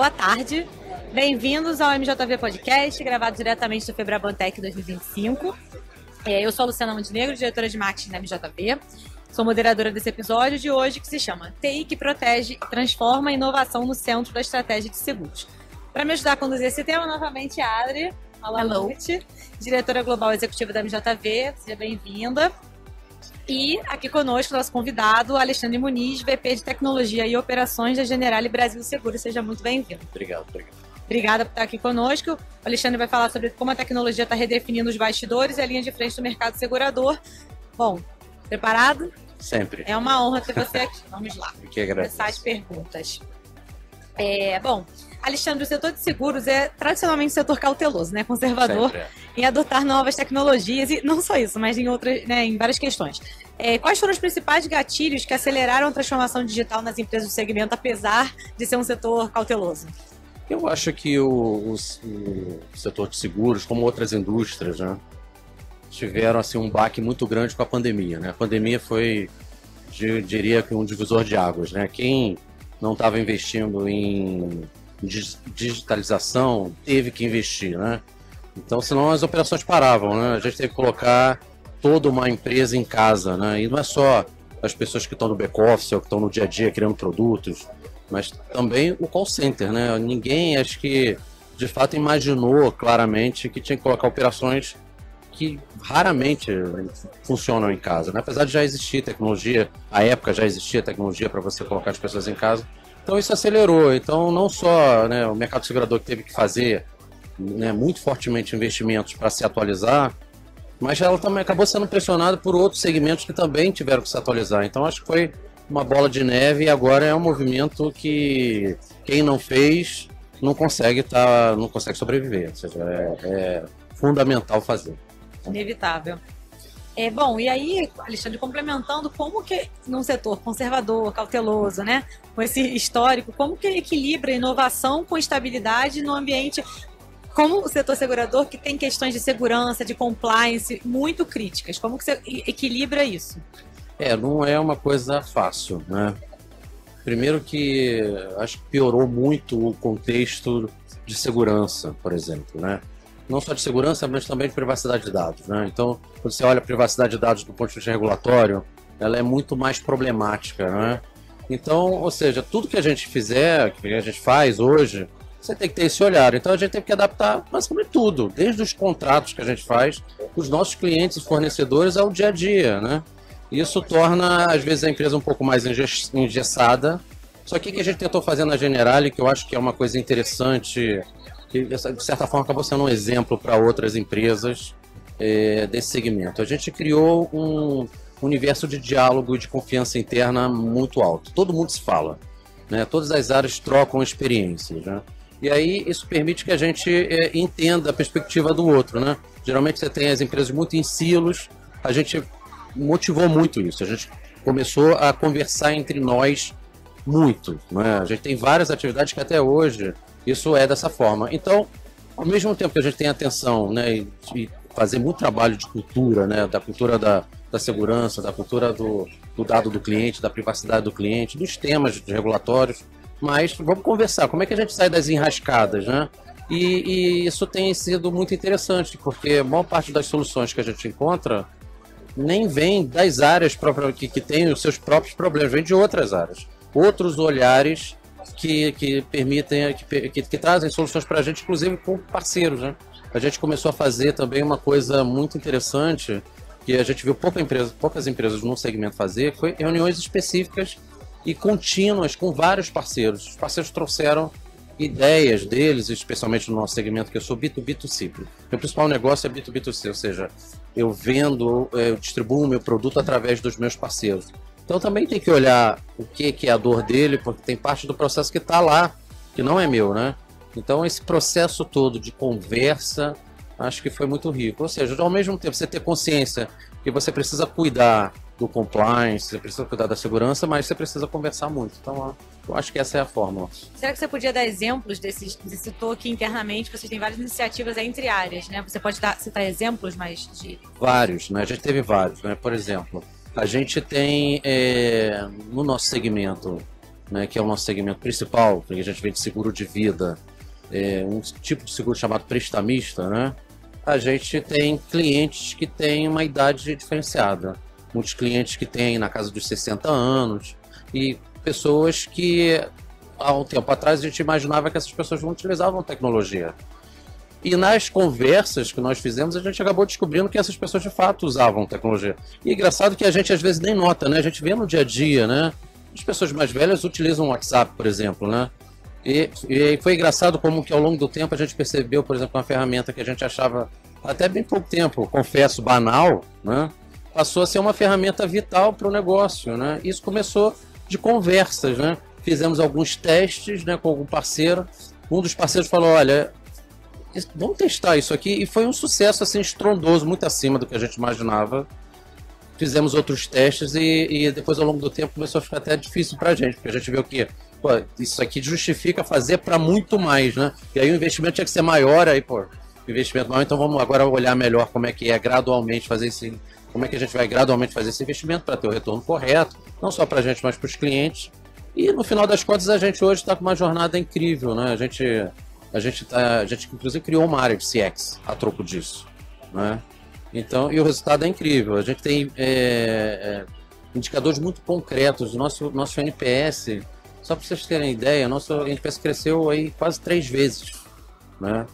Boa tarde, bem-vindos ao MJV Podcast, gravado diretamente do Febrabantec 2025. Eu sou a Luciana Montenegro, diretora de marketing da MJV. Sou moderadora desse episódio de hoje, que se chama TI que protege e transforma a inovação no centro da estratégia de seguros. Para me ajudar a conduzir esse tema, novamente, a Adri Malamuti, diretora global executiva da MJV. Seja bem-vinda. E aqui conosco, nosso convidado, Alexandre Muniz, VP de Tecnologia e Operações da Generali Brasil Seguros. Seja muito bem-vindo. Obrigado. Obrigada por estar aqui conosco. O Alexandre vai falar sobre como a tecnologia está redefinindo os bastidores e a linha de frente do mercado segurador. Bom, preparado? Sempre. É uma honra ter você aqui. Vamos lá. Que agradeço. Começar as perguntas. Bom, Alexandre, o setor de seguros é tradicionalmente um setor cauteloso, né? Conservador em adotar novas tecnologias e não só isso, mas em outras, né, em várias questões. Quais foram os principais gatilhos que aceleraram a transformação digital nas empresas do segmento, apesar de ser um setor cauteloso? Eu acho que o setor de seguros, como outras indústrias, né, tiveram assim, um baque muito grande com a pandemia. Né? A pandemia foi, eu diria, que um divisor de águas. Né? Quem não estava investindo em digitalização teve que investir. Né? Então, senão as operações paravam. Né? A gente teve que colocar toda uma empresa em casa. Né? E não é só as pessoas que estão no back-office ou que estão no dia a dia criando produtos, mas também o call center, né? Ninguém, acho que, de fato, imaginou claramente que tinha que colocar operações que raramente funcionam em casa, né? Apesar de já existir tecnologia, à época já existia tecnologia para você colocar as pessoas em casa. Então isso acelerou. Então não só, né, o mercado segurador que teve que fazer, né, muito fortemente investimentos para se atualizar, mas ela também acabou sendo pressionada por outros segmentos que também tiveram que se atualizar. Então acho que foi uma bola de neve e agora é um movimento que quem não fez não consegue sobreviver. Ou seja, é fundamental fazer. Inevitável. Bom, e aí, Alexandre, complementando, como que num setor conservador, cauteloso, né, com esse histórico, como que ele equilibra a inovação com estabilidade no ambiente, como o setor segurador que tem questões de segurança, de compliance muito críticas, como que você equilibra isso? Não é uma coisa fácil, né? Primeiro que acho que piorou muito o contexto de segurança, por exemplo, né? Não só de segurança, mas também de privacidade de dados, né? Então, quando você olha a privacidade de dados do ponto de vista regulatório, ela é muito mais problemática, né? Então, ou seja, tudo que a gente fizer, que a gente faz hoje, você tem que ter esse olhar. Então, a gente tem que adaptar basicamente tudo, desde os contratos que a gente faz, os nossos clientes e fornecedores ao dia a dia, né? Isso torna, às vezes, a empresa um pouco mais engessada. Só que o que a gente tentou fazer na Generali, que eu acho que é uma coisa interessante, que de certa forma acabou sendo um exemplo para outras empresas desse segmento. A gente criou um universo de diálogo e de confiança interna muito alto. Todo mundo se fala, né? Todas as áreas trocam experiências, né? E aí isso permite que a gente entenda a perspectiva do outro, né? Geralmente você tem as empresas muito em silos, a gente motivou muito isso. A gente começou a conversar entre nós muito, né? A gente tem várias atividades que até hoje isso é dessa forma. Então, ao mesmo tempo que a gente tem atenção, né, e fazer muito trabalho de cultura, né, da cultura da segurança, da cultura do dado do cliente, da privacidade do cliente, dos temas regulatórios, mas vamos conversar. Como é que a gente sai das enrascadas, né? E isso tem sido muito interessante, porque a maior parte das soluções que a gente encontra nem vem das áreas que têm os seus próprios problemas, vem de outras áreas. Outros olhares que permitem, que trazem soluções para a gente, inclusive com parceiros, né? A gente começou a fazer também uma coisa muito interessante, que a gente viu poucas empresas no segmento fazer, foi reuniões específicas e contínuas com vários parceiros. Os parceiros trouxeram ideias deles, especialmente no nosso segmento, que eu sou B2B2C. Meu principal negócio é B2B2C, ou seja, eu distribuo o meu produto através dos meus parceiros. Então também tem que olhar o que é a dor dele, porque tem parte do processo que está lá, que não é meu, né? Então esse processo todo de conversa, acho que foi muito rico. Ou seja, ao mesmo tempo você ter consciência que você precisa cuidar do compliance, você precisa cuidar da segurança, mas você precisa conversar muito. Então eu acho que essa é a fórmula. Será que você podia dar exemplos desses? Você citou que internamente vocês têm várias iniciativas entre áreas, né? Você pode citar exemplos mais de... Vários, né? A gente teve vários, né? Por exemplo, a gente tem no nosso segmento né, que é o nosso segmento principal, porque a gente vende seguro de vida, um tipo de seguro chamado prestamista, né? A gente tem clientes que têm uma idade diferenciada. Muitos clientes que têm na casa dos 60 anos e pessoas que, há um tempo atrás, a gente imaginava que essas pessoas não utilizavam tecnologia. E nas conversas que nós fizemos, a gente acabou descobrindo que essas pessoas de fato usavam tecnologia. E é engraçado que a gente às vezes nem nota, né? A gente vê no dia a dia, né? As pessoas mais velhas utilizam o WhatsApp, por exemplo, né? E foi engraçado como que ao longo do tempo a gente percebeu, por exemplo, uma ferramenta que a gente achava até bem pouco tempo, confesso, banal, né? Passou a ser uma ferramenta vital para o negócio, né? Isso começou de conversas, né? Fizemos alguns testes, né, com algum parceiro. Um dos parceiros falou, olha, vamos testar isso aqui. E foi um sucesso assim, estrondoso, muito acima do que a gente imaginava. Fizemos outros testes e depois, ao longo do tempo, começou a ficar até difícil para a gente, porque a gente viu que pô, isso aqui justifica fazer para muito mais, né? E aí o investimento tinha que ser maior, aí, pô, investimento maior, então vamos agora olhar melhor como é que é gradualmente fazer esse, como é que a gente vai gradualmente fazer esse investimento para ter o retorno correto, não só para a gente, mas para os clientes. E no final das contas a gente hoje está com uma jornada incrível, né? A gente inclusive criou uma área de CX a troco disso, né? Então, e o resultado é incrível. A gente tem indicadores muito concretos. Nosso NPS, só para vocês terem ideia, nosso NPS cresceu aí quase 3 vezes, né?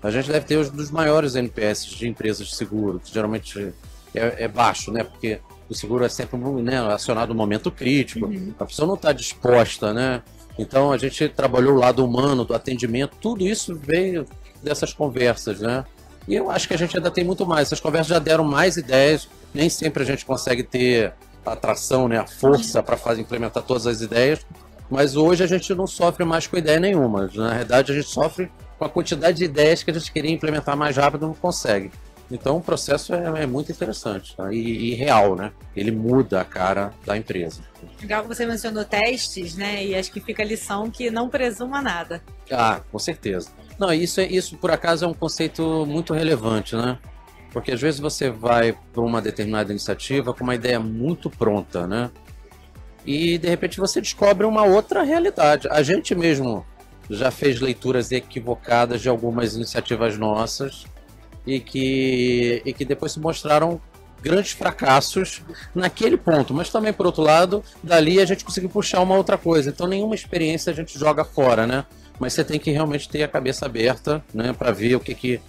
A gente deve ter um dos maiores NPS de empresas de seguro, que geralmente é baixo, né? Porque o seguro é sempre, né, acionado no momento crítico, a pessoa não está disposta, né? Então a gente trabalhou o lado humano, do atendimento, tudo isso veio dessas conversas, né? E eu acho que a gente ainda tem muito mais. Essas conversas já deram mais ideias, nem sempre a gente consegue ter a atração, né, a força para implementar todas as ideias, mas hoje a gente não sofre mais com ideia nenhuma. Na verdade, a gente sofre com a quantidade de ideias que a gente queria implementar mais rápido e não consegue. Então o processo é muito interessante, tá? E real, né? Ele muda a cara da empresa. Legal que você mencionou testes, né? E acho que fica a lição que não presuma nada. Ah, com certeza. Não, isso por acaso é um conceito muito relevante, né? Porque às vezes você vai para uma determinada iniciativa com uma ideia muito pronta, né? E de repente você descobre uma outra realidade. A gente mesmo já fez leituras equivocadas de algumas iniciativas nossas e que depois se mostraram grandes fracassos naquele ponto, mas também, por outro lado, dali a gente conseguiu puxar uma outra coisa. Então nenhuma experiência a gente joga fora, né? Mas você tem que realmente ter a cabeça aberta, né, para ver o que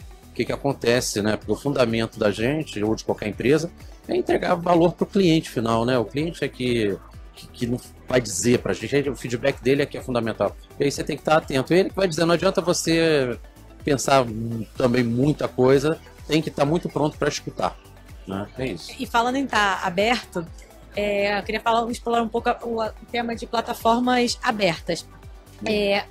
acontece, né? Porque o fundamento da gente, ou de qualquer empresa, é entregar valor para o cliente final, né? O cliente é que não vai dizer para a gente, o feedback dele é que é fundamental. E aí você tem que estar atento. Ele que vai dizer, não adianta você pensar também muita coisa, tem que estar muito pronto para escutar, né? É isso. E falando em estar aberto, eu queria explorar um pouco o tema de plataformas abertas.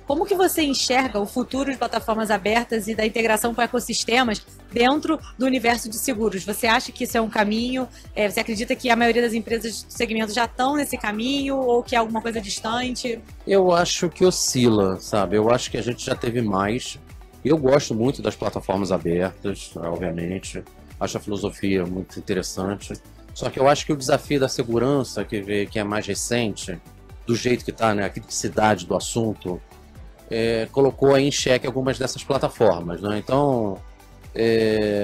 Como que você enxerga o futuro de plataformas abertas e da integração com ecossistemas dentro do universo de seguros? Você acha que isso é um caminho? Você acredita que a maioria das empresas do segmento já estão nesse caminho ou que é alguma coisa distante? Eu acho que oscila, sabe? Eu acho que a gente já teve mais. Eu gosto muito das plataformas abertas, obviamente. Acho a filosofia muito interessante. Só que eu acho que o desafio da segurança, que é mais recente, do jeito que está, né, a criticidade do assunto, colocou aí em xeque algumas dessas plataformas, né? Então,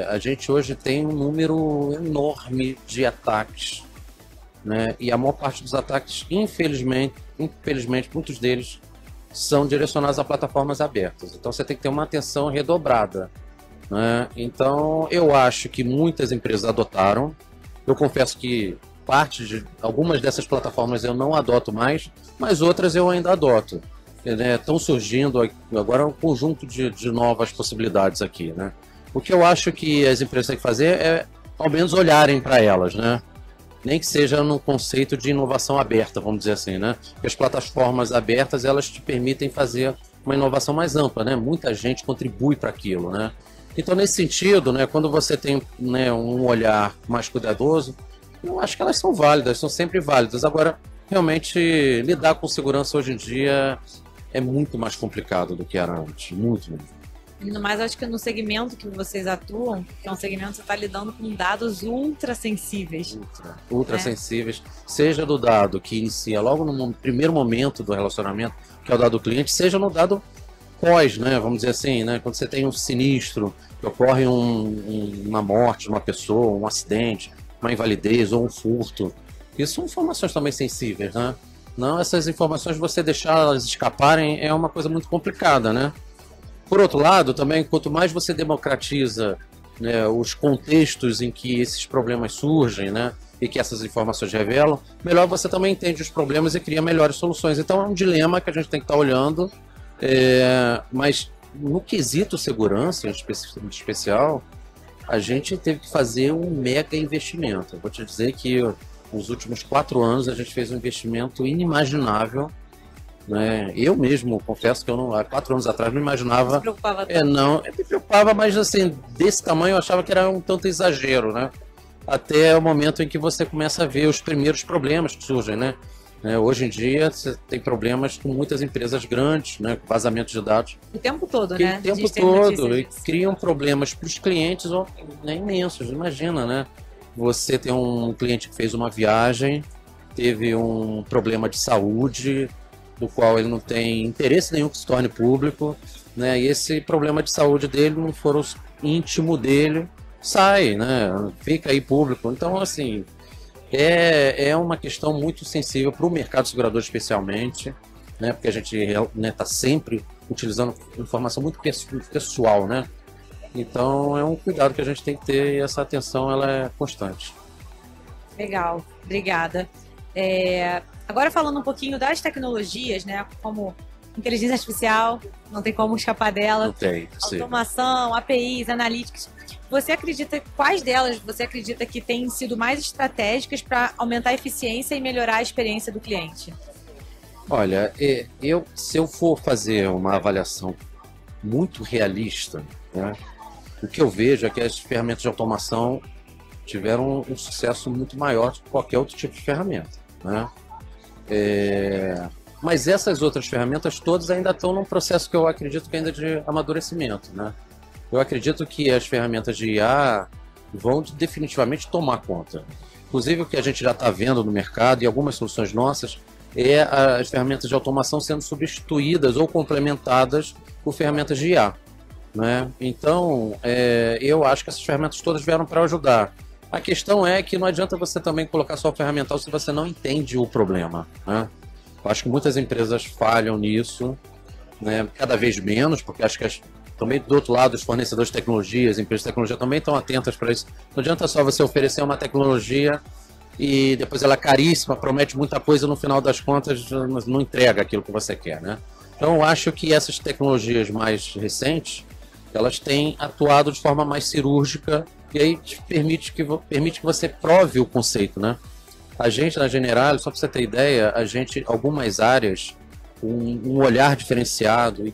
a gente hoje tem um número enorme de ataques, né? E a maior parte dos ataques, infelizmente, muitos deles são direcionados a plataformas abertas. Então, você tem que ter uma atenção redobrada, né? Então, eu acho que muitas empresas adotaram. Eu confesso que algumas dessas plataformas eu não adoto mais, mas outras eu ainda adoto. Estão surgindo agora um conjunto de novas possibilidades aqui, né? O que eu acho que as empresas têm que fazer é, ao menos, olharem para elas, né? Nem que seja no conceito de inovação aberta, vamos dizer assim, né? Porque as plataformas abertas, elas te permitem fazer uma inovação mais ampla, né? Muita gente contribui para aquilo, né? Então, nesse sentido, né, quando você tem, né, um olhar mais cuidadoso, eu acho que elas são válidas, são sempre válidas. Agora, realmente, lidar com segurança hoje em dia é muito mais complicado do que era antes, muito mesmo. Ainda mais, acho que no segmento que vocês atuam, que é um segmento que você está lidando com dados ultra sensíveis. Ultra sensíveis, seja do dado que inicia logo no primeiro momento do relacionamento, que é o dado do cliente, seja no dado pós, né? Vamos dizer assim, né? Quando você tem um sinistro, que ocorre uma morte de uma pessoa, um acidente, uma invalidez ou um furto. Isso são informações também sensíveis, né? Não, essas informações, você deixar elas escaparem é uma coisa muito complicada, né? Por outro lado, também, quanto mais você democratiza, né, os contextos em que esses problemas surgem, né, e que essas informações revelam, melhor você também entende os problemas e cria melhores soluções. Então é um dilema que a gente tem que estar olhando, mas no quesito segurança em especial, a gente teve que fazer um mega investimento. Eu vou te dizer que nos últimos 4 anos a gente fez um investimento inimaginável, né? Eu mesmo confesso que há 4 anos atrás não imaginava. Não se preocupava tanto. Não, me preocupava, mas assim, desse tamanho eu achava que era um tanto exagero, né? Até o momento em que você começa a ver os primeiros problemas que surgem, né? Hoje em dia você tem problemas com muitas empresas grandes, né? Com vazamento de dados. O tempo todo, né? O tempo todo, e criam problemas para os clientes, né, imensos. Imagina, né? Você tem um cliente que fez uma viagem, teve um problema de saúde, do qual ele não tem interesse nenhum que se torne público, né? E esse problema de saúde dele, não for o íntimo dele, sai, né? Fica aí público. Então, assim, é uma questão muito sensível para o mercado segurador especialmente, né? Porque a gente está sempre utilizando informação muito pessoal, né? Então, é um cuidado que a gente tem que ter, e essa atenção ela é constante. Legal, obrigada. Agora falando um pouquinho das tecnologias, né, como inteligência artificial, não tem como escapar dela. Não tem, sim. Automação, APIs, analytics. Quais delas você acredita que têm sido mais estratégicas para aumentar a eficiência e melhorar a experiência do cliente? Olha, se eu for fazer uma avaliação muito realista, né, o que eu vejo é que as ferramentas de automação tiveram um sucesso muito maior do que qualquer outro tipo de ferramenta, né? Mas essas outras ferramentas todas ainda estão num processo que eu acredito que ainda é de amadurecimento, né? Eu acredito que as ferramentas de IA vão definitivamente tomar conta. Inclusive o que a gente já está vendo no mercado e algumas soluções nossas é as ferramentas de automação sendo substituídas ou complementadas por ferramentas de IA, né? Então, eu acho que essas ferramentas todas vieram para ajudar. A questão é que não adianta você também colocar só o ferramental se você não entende o problema, né? Eu acho que muitas empresas falham nisso, né? Cada vez menos, porque acho que também do outro lado os fornecedores de tecnologia, as empresas de tecnologia também estão atentas para isso. Não adianta só você oferecer uma tecnologia e depois ela é caríssima, promete muita coisa e no final das contas não entrega aquilo que você quer, né? Então eu acho que essas tecnologias mais recentes, elas têm atuado de forma mais cirúrgica e aí permite que você prove o conceito, né? A gente, na Generali, só para você ter ideia, algumas áreas, um olhar diferenciado e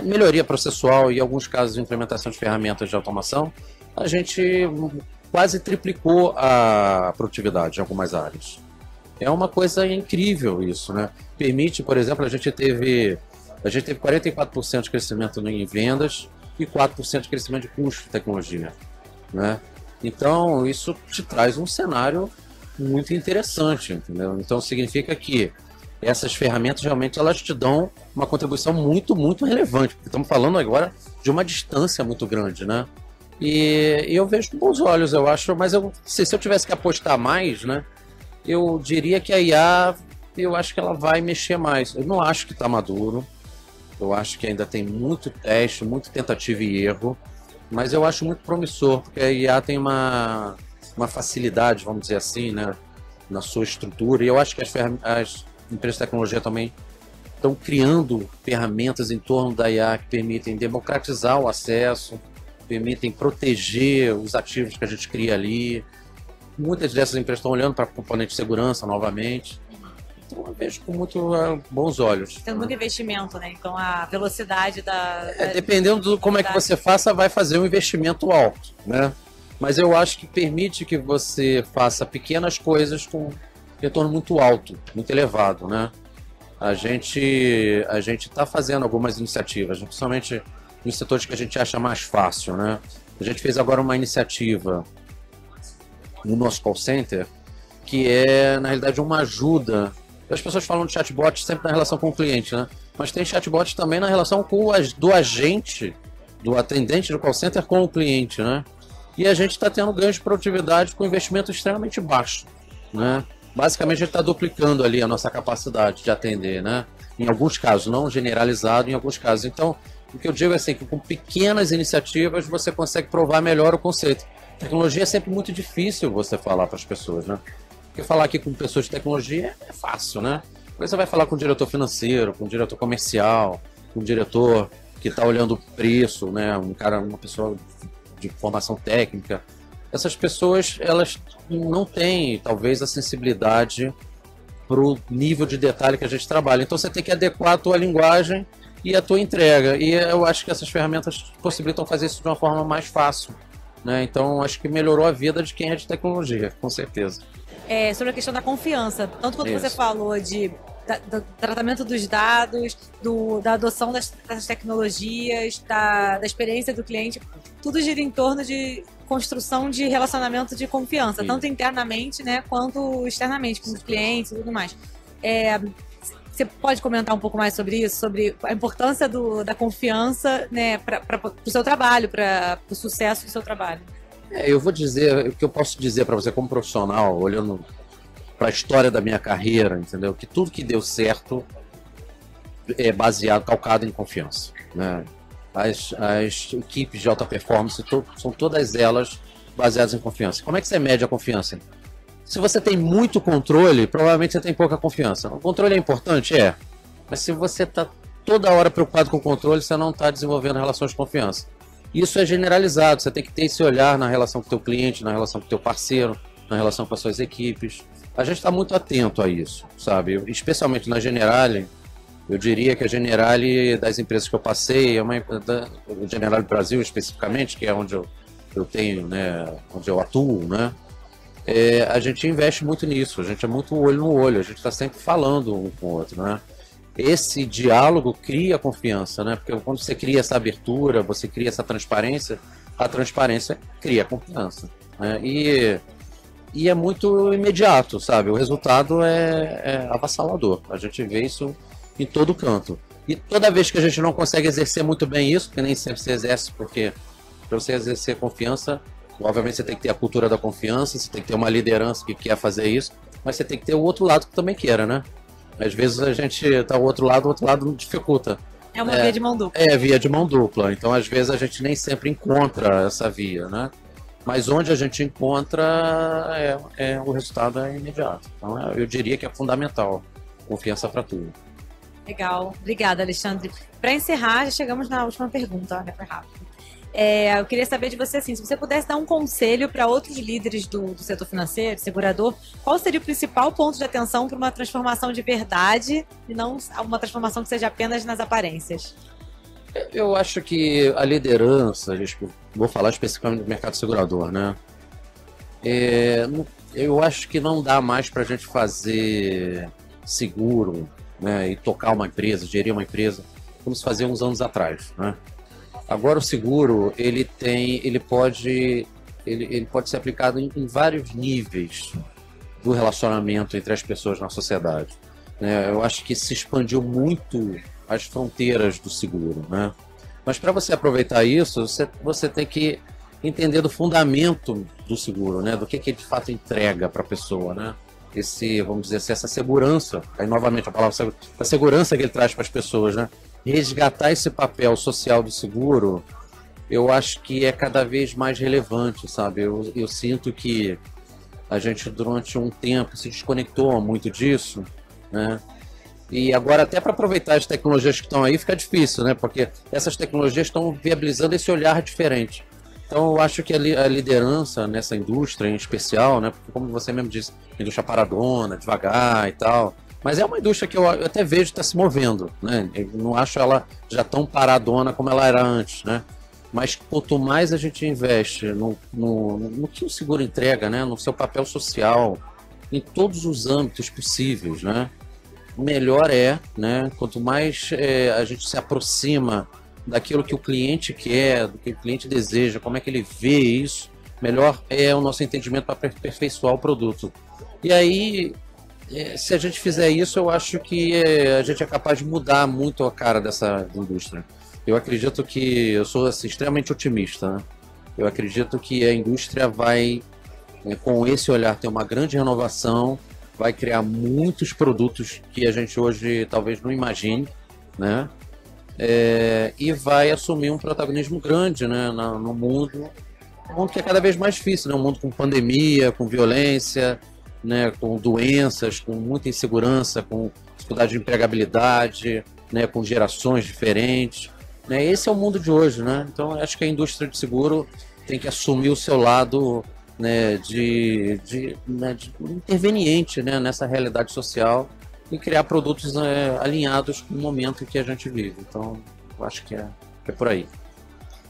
melhoria processual e em alguns casos de implementação de ferramentas de automação, a gente quase triplicou a produtividade em algumas áreas. É uma coisa incrível isso, né? Permite, por exemplo, a gente teve 44% de crescimento em vendas e 4% de crescimento de custo de tecnologia, né? Então, isso te traz um cenário muito interessante, entendeu? Então, significa que essas ferramentas realmente elas te dão uma contribuição muito, muito relevante, porque estamos falando agora de uma distância muito grande, né? E eu vejo com bons olhos, eu acho, mas se eu tivesse que apostar mais, né? Eu diria que a IA, eu acho que ela vai mexer mais. Eu não acho que está maduro, eu acho que ainda tem muito teste, muito tentativa e erro, mas eu acho muito promissor, porque a IA tem uma facilidade, vamos dizer assim, né, na sua estrutura, e eu acho que as empresas de tecnologia também estão criando ferramentas em torno da IA que permitem democratizar o acesso, permitem proteger os ativos que a gente cria ali. Muitas dessas empresas estão olhando para componente de segurança novamente. Então eu vejo com muito bons olhos. Tem muito investimento, né? Então a velocidade dependendo de como é que você faça, vai fazer um investimento alto, né? Mas eu acho que permite que você faça pequenas coisas com retorno muito alto, muito elevado, né? A gente está fazendo algumas iniciativas, principalmente nos setores que a gente acha mais fácil, né? A gente fez agora uma iniciativa no nosso call center, que é, na realidade, uma ajuda. As pessoas falam de chatbot sempre na relação com o cliente, né? Mas tem chatbot também na relação do agente, do atendente do call center com o cliente, né? E a gente está tendo ganhos de produtividade com investimento extremamente baixo, né? Basicamente, a gente está duplicando ali a nossa capacidade de atender, né? Em alguns casos, não generalizado, em alguns casos. Então, o que eu digo é assim, que com pequenas iniciativas você consegue provar melhor o conceito. Tecnologia é sempre muito difícil você falar para as pessoas, né? Porque falar aqui com pessoas de tecnologia é fácil, né? Você vai falar com o diretor financeiro, com o diretor comercial, com o diretor que está olhando o preço, né? Uma pessoa de formação técnica. Essas pessoas, elas não têm, talvez, a sensibilidade para o nível de detalhe que a gente trabalha. Então você tem que adequar a tua linguagem e a tua entrega. E eu acho que essas ferramentas possibilitam fazer isso de uma forma mais fácil, né? Então acho que melhorou a vida de quem é de tecnologia, com certeza. Sobre a questão da confiança, tanto quanto Isso. você falou do tratamento dos dados, da adoção das tecnologias, da experiência do cliente, tudo gira em torno de construção de relacionamento de confiança, Sim. tanto internamente, né, quanto externamente, com os clientes e tudo mais. Você pode comentar um pouco mais sobre isso, sobre a importância da confiança, né, para o seu trabalho, para o sucesso do seu trabalho? Eu vou dizer, o que eu posso dizer para você como profissional, olhando para a história da minha carreira, entendeu? Que tudo que deu certo é baseado, calcado em confiança, né? As equipes de alta performance são todas elas baseadas em confiança. Como é que você mede a confiança? Se você tem muito controle, provavelmente você tem pouca confiança. O controle é importante? É. Mas se você está toda hora preocupado com o controle, você não está desenvolvendo relações de confiança. Isso é generalizado, você tem que ter esse olhar na relação com o teu cliente, na relação com o teu parceiro, na relação com as suas equipes. A gente está muito atento a isso, sabe? Especialmente na Generali, eu diria que a Generali, das empresas que eu passei, o Generali Brasil especificamente, que é onde eu tenho, né, onde eu atuo, né? A gente investe muito nisso, a gente é muito olho no olho, a gente está sempre falando um com o outro, né? Esse diálogo cria confiança, né? Porque quando você cria essa abertura, você cria essa transparência, a transparência cria confiança, né? E é muito imediato, sabe? O resultado é avassalador. A gente vê isso em todo canto. E toda vez que a gente não consegue exercer muito bem isso, porque nem sempre se exerce, porque para você exercer confiança, obviamente você tem que ter a cultura da confiança, você tem que ter uma liderança que quer fazer isso, mas você tem que ter o outro lado que também queira, né? Às vezes a gente tá o outro lado dificulta. É uma via de mão dupla. Via de mão dupla. Então, às vezes, a gente nem sempre encontra essa via, né? Mas onde a gente encontra, o resultado é imediato. Então, eu diria que é fundamental. Confiança para tudo. Legal. Obrigada, Alexandre. Para encerrar, já chegamos na última pergunta. Olha, foi rápido. Eu queria saber de você, assim, se você pudesse dar um conselho para outros líderes do setor financeiro, segurador, qual seria o principal ponto de atenção para uma transformação de verdade e não uma transformação que seja apenas nas aparências? Eu acho que a liderança, vou falar especificamente do mercado segurador, né? Eu acho que não dá mais para a gente fazer seguro, né, e tocar uma empresa, gerir uma empresa, como se fazia uns anos atrás, né? Agora o seguro, ele pode ser aplicado em vários níveis do relacionamento entre as pessoas na sociedade, né? Eu acho que se expandiu muito as fronteiras do seguro, né? Mas para você aproveitar isso, você tem que entender do fundamento do seguro, né? Do que ele de fato entrega para a pessoa, né? Vamos dizer assim, essa segurança, aí novamente a palavra a segurança que ele traz para as pessoas, né? Resgatar esse papel social do seguro, eu acho que é cada vez mais relevante, sabe? Eu sinto que a gente durante um tempo se desconectou muito disso, né? E agora até para aproveitar as tecnologias que estão aí fica difícil, né? Porque essas tecnologias estão viabilizando esse olhar diferente. Então eu acho que a liderança nessa indústria em especial, né? Porque como você mesmo disse, indústria paradona, devagar e tal. Mas é uma indústria que eu até vejo está se movendo, né? Eu não acho ela já tão paradona como ela era antes, né? Mas quanto mais a gente investe no que o seguro entrega, né? No seu papel social, em todos os âmbitos possíveis, né? Melhor né? Quanto mais a gente se aproxima daquilo que o cliente quer, do que o cliente deseja, como é que ele vê isso, melhor é o nosso entendimento para aperfeiçoar o produto. E aí, se a gente fizer isso, eu acho que a gente é capaz de mudar muito a cara dessa indústria. Eu acredito que, eu sou assim, extremamente otimista, né? Eu acredito que a indústria vai, com esse olhar, ter uma grande renovação, vai criar muitos produtos que a gente hoje talvez não imagine, né? E vai assumir um protagonismo grande, né, no mundo, um mundo que é cada vez mais difícil, né? Um mundo com pandemia, com violência, né, com doenças, com muita insegurança, com dificuldade de empregabilidade, né, com gerações diferentes, né? Esse é o mundo de hoje, né? Então acho que a indústria de seguro tem que assumir o seu lado, né, de interveniente, né, nessa realidade social e criar produtos alinhados com o momento que a gente vive. Então eu acho que é por aí.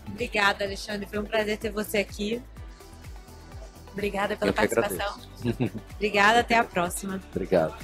Obrigada, Alexandre. Foi um prazer ter você aqui. Obrigada pela participação. Obrigada, até a próxima. Obrigado.